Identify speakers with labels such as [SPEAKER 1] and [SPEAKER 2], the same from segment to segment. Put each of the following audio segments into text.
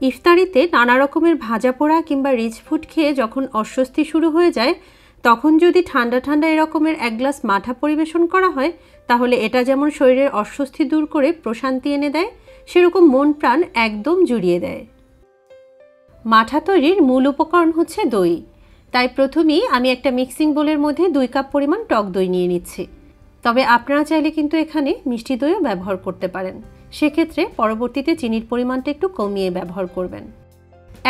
[SPEAKER 1] ইফতারিতে নানা রকমের ভাজা পোড়া কিংবা রিচ ফুড খেয়ে যখন অস্বস্তি শুরু হয়ে যায়, তখন যদি ঠান্ডা ঠান্ডা এরকমের এক গ্লাস মাঠা পরিবেশন করা হয়, তাহলে এটা যেমন শরীরের অস্বস্তি দূর করে প্রশান্তি এনে দেয়, সেরকম মন প্রাণ একদম জুড়িয়ে দেয়। মাঠা তৈরির মূল উপকরণ হচ্ছে দই। তাই প্রথমেই আমি একটা মিক্সিং বোলের মধ্যে 2 কাপ পরিমাণ টক দই নিয়ে নিচ্ছি। তবে আপনারা চাইলে কিন্তু এখানে মিষ্টি দইও ব্যবহার করতে পারেন। সেক্ষেত্রে পরবর্তীতে চিনির পরিমাণটা একটু কমিয়ে ব্যবহার করবেন।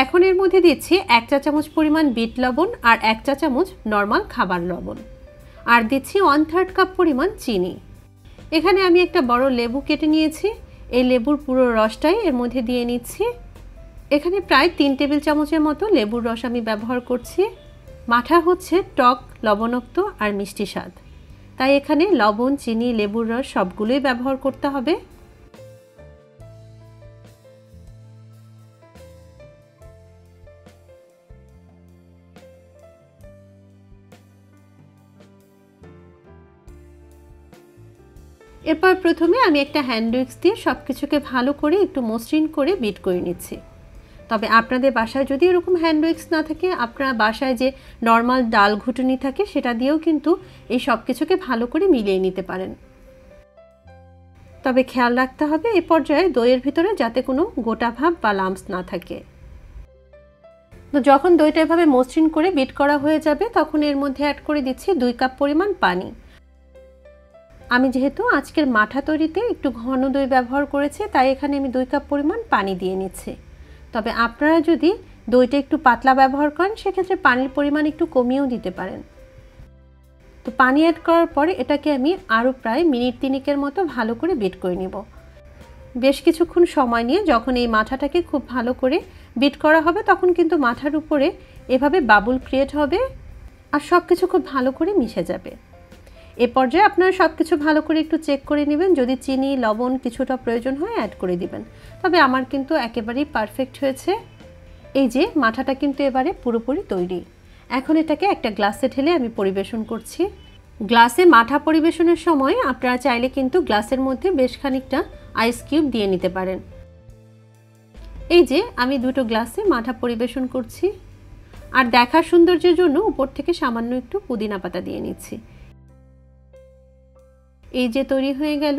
[SPEAKER 1] এখন এর মধ্যে দিচ্ছি 1 চা চামচ পরিমাণ বিট লবণ আর 1 চা চামচ নর্মাল খাবার লবণ, আর দিচ্ছি 1/3 কাপ পরিমাণ চিনি। এখানে আমি একটা বড় লেবু কেটে নিয়েছি, এই লেবুর পুরো রসটাই এর মধ্যে দিয়ে নিচ্ছি। এখানে প্রায় 3 টেবিল চামচের মতো লেবুর রস আমি ব্যবহার করছি। মাঠা হচ্ছে টক, লবণাক্ত আর মিষ্টি স্বাদ, তাই এখানে লবণ, চিনি, লেবুর রস সবগুলোই ব্যবহার করতে হবে। এরপর প্রথমে আমি একটা হ্যান্ড উইক্স দিয়ে সব কিছুকে ভালো করে একটু মসৃণ করে বিট করে নিচ্ছি। তবে আপনাদের বাসায় যদি এরকম হ্যান্ড উইক্স না থাকে, আপনার বাসায় যে নর্মাল ডাল ঘুটুনি থাকে সেটা দিয়েও কিন্তু এই সব কিছুকে ভালো করে মিলিয়ে নিতে পারেন। তবে খেয়াল রাখতে হবে এই পর্যায়ে দইয়ের ভিতরে যাতে কোনো গোটা ভাব বা লাম্পস না থাকে। তো যখন দইটা এভাবে মসৃণ করে বিট করা হয়ে যাবে, তখন এর মধ্যে অ্যাড করে দিচ্ছি 2 কাপ পরিমাণ পানি। আমি যেহেতু আজকের মাঠা তৈরিতে একটু ঘন দই ব্যবহার করেছি, তাই এখানে আমি 2 কাপ পরিমাণ পানি দিয়ে নিচ্ছি। তবে আপনারা যদি দইটা একটু পাতলা ব্যবহার করেন, সেক্ষেত্রে পানির পরিমাণ একটু কমিয়েও দিতে পারেন। তো পানি অ্যাড করার পরে এটাকে আমি আরও প্রায় মিনিট 3 মতো ভালো করে বিট করে নেব। বেশ কিছুক্ষণ সময় নিয়ে যখন এই মাঠাটাকে খুব ভালো করে বিট করা হবে, তখন কিন্তু মাথার উপরে এভাবে বাবুল ক্রিয়েট হবে আর সব কিছু খুব ভালো করে মিশে যাবে। এ পর্যায়ে আপনারা সব কিছু ভালো করে একটু চেক করে নেবেন, যদি চিনি, লবণ কিছুটা প্রয়োজন হয় অ্যাড করে দিবেন। তবে আমার কিন্তু একেবারেই পারফেক্ট হয়েছে। এই যে মাঠাটা কিন্তু এবারে পুরোপুরি তৈরি। এখন এটাকে একটা গ্লাসে ঢেলে আমি পরিবেশন করছি। গ্লাসে মাঠা পরিবেশনের সময় আপনারা চাইলে কিন্তু গ্লাসের মধ্যে বেশ খানিকটা আইস কিউব দিয়ে নিতে পারেন। এই যে আমি 2টো গ্লাসে মাঠা পরিবেশন করছি, আর দেখার সৌন্দর্যের জন্য উপর থেকে সামান্য একটু পুদিনা পাতা দিয়ে নিচ্ছি। এই যে তৈরি হয়ে গেল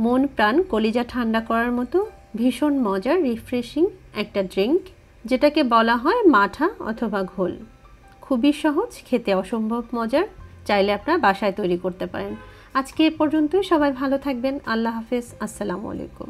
[SPEAKER 1] মন প্রাণ কলিজা ঠান্ডা করার মতো ভীষণ মজার রিফ্রেশিং একটা ড্রিঙ্ক, যেটাকে বলা হয় মাঠা অথবা ঘোল। খুবই সহজ, খেতে অসম্ভব মজার। চাইলে আপনারা বাসায় তৈরি করতে পারেন। আজকে এ পর্যন্তই। সবাই ভালো থাকবেন। আল্লাহ হাফেজ। আসসালামু আলাইকুম।